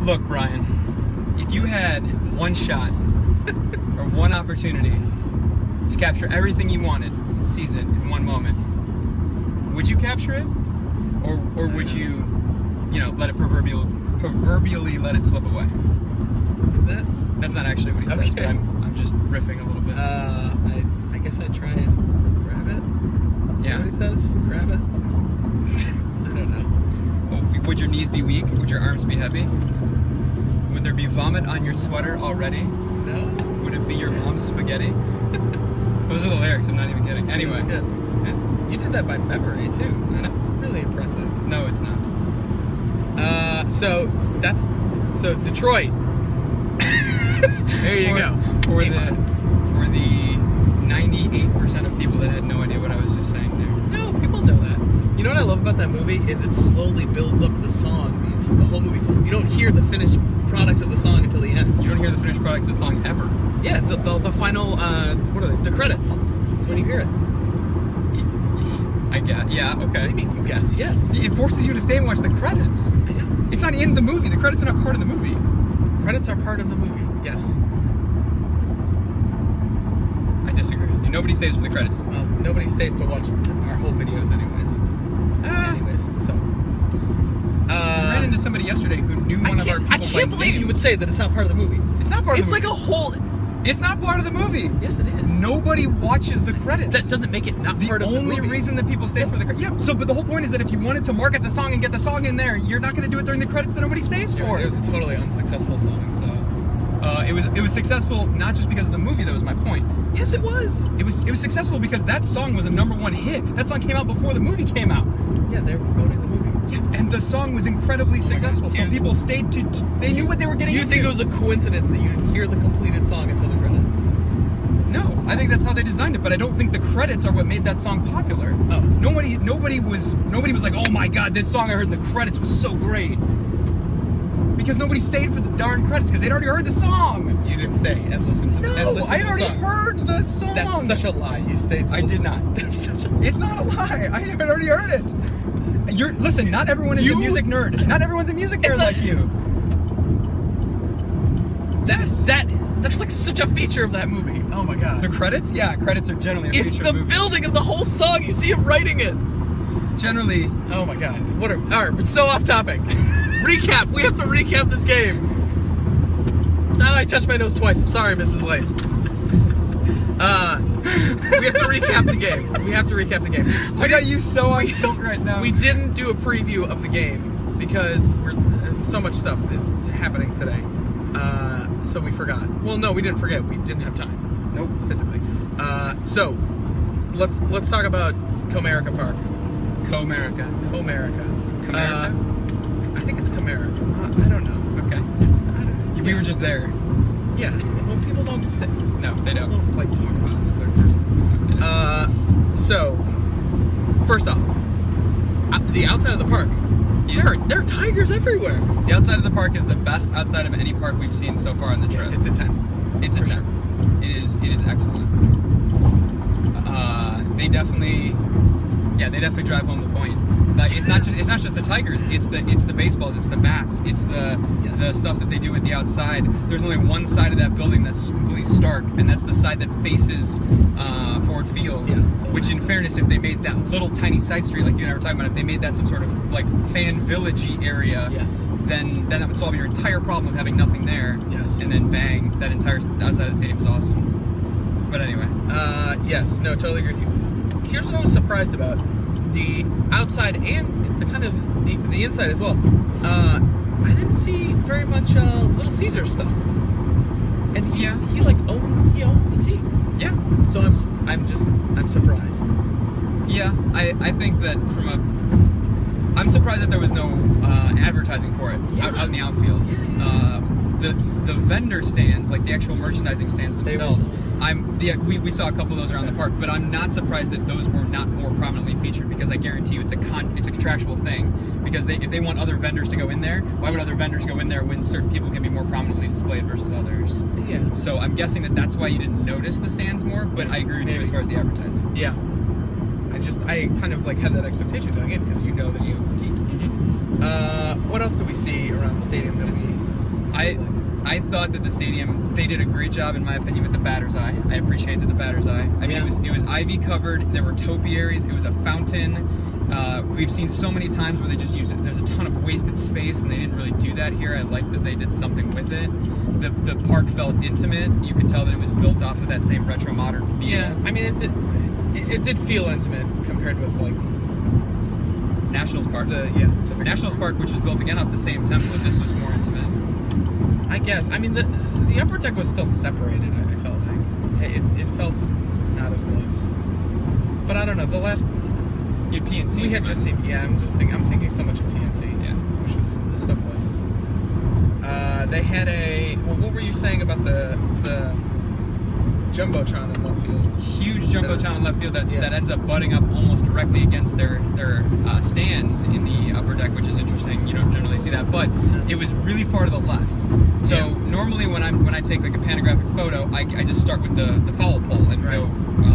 Look, Brian, if you had one shot or one opportunity to capture everything you wanted and seize it in one moment, would you capture it? Or would you, let it proverbially let it slip away? Is that? That's not actually what he says, but I'm just riffing a little bit. I guess I'd try and grab it. Yeah. What he says? Grab it? I don't know. Would your knees be weak? Would your arms be heavy? Would there be vomit on your sweater already? No. Would it be your mom's spaghetti? Those are the lyrics, I'm not even kidding. Anyway. That's good. Yeah. You did that by memory, too. That's really impressive. No, it's not. So Detroit. There you go. For the 98% of people that had no idea what I was just saying there. No, people know that. You know what I love about that movie is it slowly builds up the song, the whole movie. You don't hear the finished product of the song until the end. You don't hear the finished product of the song ever. Yeah, the final, what are they? The credits. That's when you hear it. I guess. Yeah, okay. What do you mean, you guess? Yes. It forces you to stay and watch the credits. I know. It's not in the movie. The credits are not part of the movie. Credits are part of the movie. Yes. I disagree with you. Nobody stays for the credits. Well, nobody stays to watch our whole videos anyways. So. I ran into somebody yesterday who knew one of our people. I can't believe you would say that it's not part of the movie. It's not part of the movie. It's like a whole... It's not part of the movie. Yes, it is. Nobody watches the credits. That doesn't make it not part of the movie. The only reason that people stay for the credits. Yeah, but the whole point is that if you wanted to market the song and get the song in there, you're not going to do it during the credits that nobody stays for. It was a totally unsuccessful song, so... It was successful not just because of the movie, that was my point. Yes, it was. It was successful because that song was a #1 hit. That song came out before the movie came out. Yeah, they were promoting the movie. Yeah, and the song was incredibly successful. So people stayed they knew what they were getting into. Do you think it was a coincidence that you'd hear the completed song until the credits? No, I think that's how they designed it, but I don't think the credits are what made that song popular. Oh. Nobody was like, oh my god, this song I heard in the credits was so great. Because nobody stayed for the darn credits, because they'd already heard the song. You didn't stay and listen to the song. No, I had already heard the song. That's such a lie. You stayed to I did not. That's such a lie. It's not a lie. I had already heard it. Listen, not everyone is a music nerd. Not everyone's a music nerd like you. That's like such a feature of that movie. Oh my god. The credits? Yeah, credits are generally a feature of movies. It's the building of the whole song. You see him writing it. Generally. Oh my god. Alright, but so off topic. Recap. We have to recap this game. Oh, I touched my nose twice. I'm sorry, Mrs. Leigh. We have to recap the game. I got you so on tilt right now. We didn't do a preview of the game because so much stuff is happening today. So we forgot. Well, no, we didn't forget. We didn't have time. Nope. Physically. So let's talk about Comerica Park. Comerica. Comerica. Comerica? I think it's Comerica. I don't know. Okay. I don't know. We were just there. Yeah. Well, people don't say. No, they don't. People don't like talk about it in the third person. So, first off, the outside of the park. There are tigers everywhere. The outside of the park is the best outside of any park we've seen so far on the trip. Yeah, it's a 10. It's a 10. Sure. It is excellent. They definitely drive home the point. It's not just the tigers. It's the baseballs. It's the bats. It's the stuff that they do at the outside. There's only one side of that building that's completely stark, and that's the side that faces Ford Field. Yeah. Which, in fairness, if they made that little tiny side street like you and I were talking about, if they made that some sort of like fan village-y area, yes, then that would solve your entire problem of having nothing there. Yes. And then bang, that entire outside of the stadium is awesome. But anyway. Yes. No, totally agree with you. Here's what I was surprised about. The outside and the kind of the inside as well. I didn't see very much Little Caesar stuff, and he owns the team. Yeah. So I'm surprised. Yeah, I think that I'm surprised that there was no advertising for it out in the outfield. Yeah. The vendor stands, like the actual merchandising stands themselves. We saw a couple of those around the park, but I'm not surprised that those were not more prominently featured, because I guarantee you it's a contractual thing. Because if they want other vendors to go in there, why would other vendors go in there when certain people can be more prominently displayed versus others? Yeah. So I'm guessing that's why you didn't notice the stands more, but I agree with you as far as the advertising. Yeah. I kind of like had that expectation going in because you know that he owns the team. Mm-hmm. What else do we see around the stadium that we... I thought that the stadium, they did a great job, in my opinion, with the batter's eye. I appreciated the batter's eye. I mean, it was ivy covered. There were topiaries. It was a fountain. We've seen so many times where they just use it. There's a ton of wasted space, and they didn't really do that here. I like that they did something with it. The park felt intimate. You could tell that it was built off of that same retro modern feel. Yeah, I mean, it did feel intimate compared with like Nationals Park. The Nationals Park, which was built again off the same template. This was more intimate. I guess. I mean, the upper deck was still separated. I felt like it felt not as close. But I don't know. The last you had PNC. We had just seen. Yeah, I'm thinking so much of PNC. Yeah, which was so close. They had a. Well, what were you saying about the jumbotron in left field? Huge jumbotron in left field that ends up butting up almost directly against their stands in the upper deck, which is interesting. You don't generally see that, but it was really far to the left. So normally when I take like a panographic photo, I just start with the foul pole and go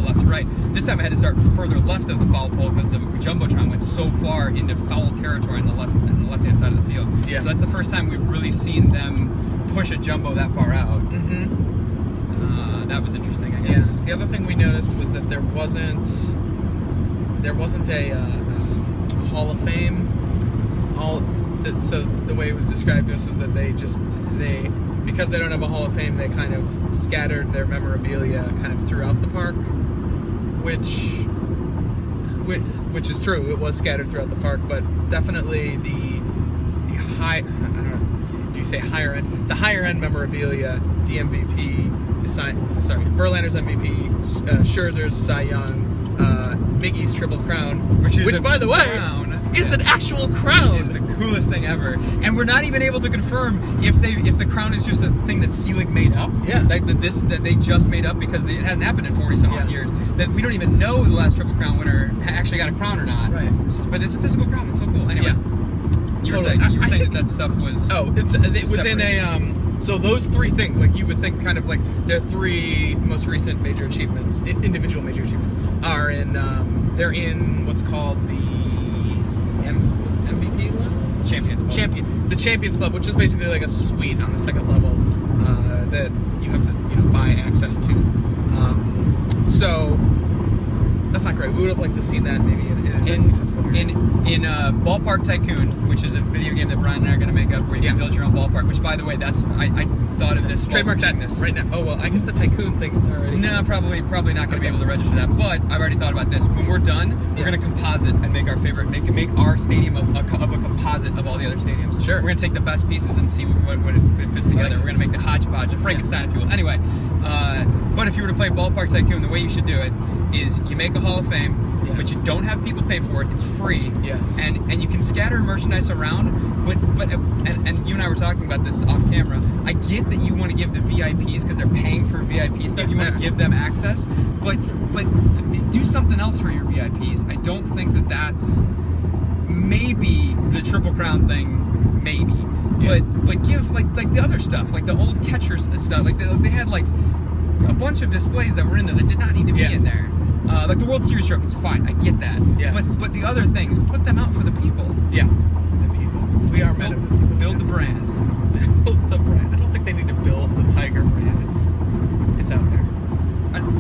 left to right. This time I had to start further left of the foul pole because the jumbotron went so far into foul territory on the left-hand side of the field. Yeah. So that's the first time we've really seen them push a jumbo that far out. That was interesting, I guess. Yeah. The other thing we noticed was that there wasn't a Hall of Fame. So the way it was described to us was that because they don't have a Hall of Fame, they kind of scattered their memorabilia kind of throughout the park, which is true. It was scattered throughout the park, but definitely the high. I don't know. Do you say higher end? The higher end memorabilia, the MVP. Verlander's MVP, Scherzer's Cy Young, Miggy's Triple Crown, which by the way, is an actual crown. Is the coolest thing ever, and we're not even able to confirm if the crown is just a thing that Selig made up. Yeah, like that they just made up because it hasn't happened in 40-some odd years. That we don't even know the last Triple Crown winner actually got a crown or not. Right, but it's a physical crown. That's so cool. Anyway, you were saying that stuff was. Oh, it was in a. So those three things, like you would think kind of like their three most recent major achievements, individual major achievements, are in, they're in what's called the MVP Club? Champions Club. The Champions Club, which is basically like a suite on the second level that you have to, buy access to. So that's not great. We would have liked to see that maybe in Ballpark Tycoon, which is a video game that Brian and I are going to make up where you can build your own ballpark, which, by the way, I thought of this trademark that right now. Oh, well, I guess the Tycoon thing is already... No, probably not going to be able to register that, but I've already thought about this. When we're done, we're going to composite and make our favorite, make our stadium of a composite of all the other stadiums. Sure. We're going to take the best pieces and see what it fits together. We're going to make the hodgepodge, a Frankenstein, if you will. Anyway, but if you were to play Ballpark Tycoon, the way you should do it is you make a Hall of Fame, but you don't have people pay for it. It's free. Yes. And you can scatter merchandise around, but you and I were talking about this off camera. I get that you want to give the VIPs because they're paying for VIP stuff. You want to give them access, but do something else for your VIPs. I don't think that's maybe the Triple Crown thing, maybe. Yeah. But give like the other stuff, like the old catchers and stuff. Like they had like a bunch of displays that were in there that did not need to be in there. Like the World Series trophies, fine, I get that. Yes. But the other things, put them out for the people. Yeah, for the people. We are men of the people. Build the brand. Build the brand. I don't think they need to build the Tiger brand. It's out there.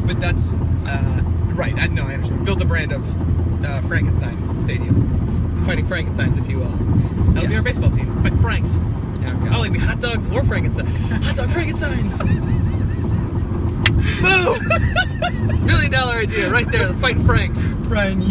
But that's right. I understand. Build the brand of Frankenstein Stadium, the Fighting Frankensteins, if you will. That'll be our baseball team. Fight Franks. Oh, it'd be hot dogs or Frankenstein. Hot dog Frankensteins. Boom! $1 million idea right there, the Fighting Franks. Brian,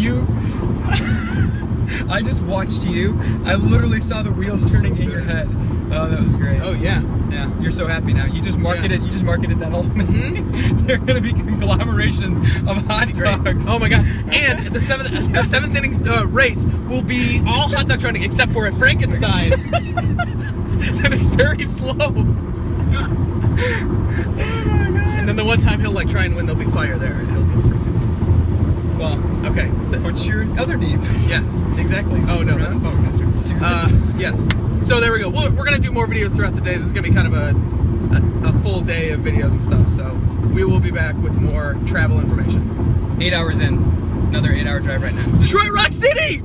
I just watched you. I literally saw the wheels turning in your head. Oh, that was great. Oh, yeah. Yeah, you're so happy now. You just marketed that whole thing. There are going to be conglomerations of hot dogs. Oh my gosh. And the seventh inning race will be all hot dog trending except for a Frankenstein. That is very slow. And then the one time he'll try and win, there'll be fire there, and he'll get freaked out. Well, okay. So, put your other name. Yes, exactly. Oh no, that's Smoke Master. Yes. So there we go. We're gonna do more videos throughout the day. This is gonna be kind of a full day of videos and stuff. So we will be back with more travel information. 8 hours in. Another 8-hour drive right now. Detroit Rock City.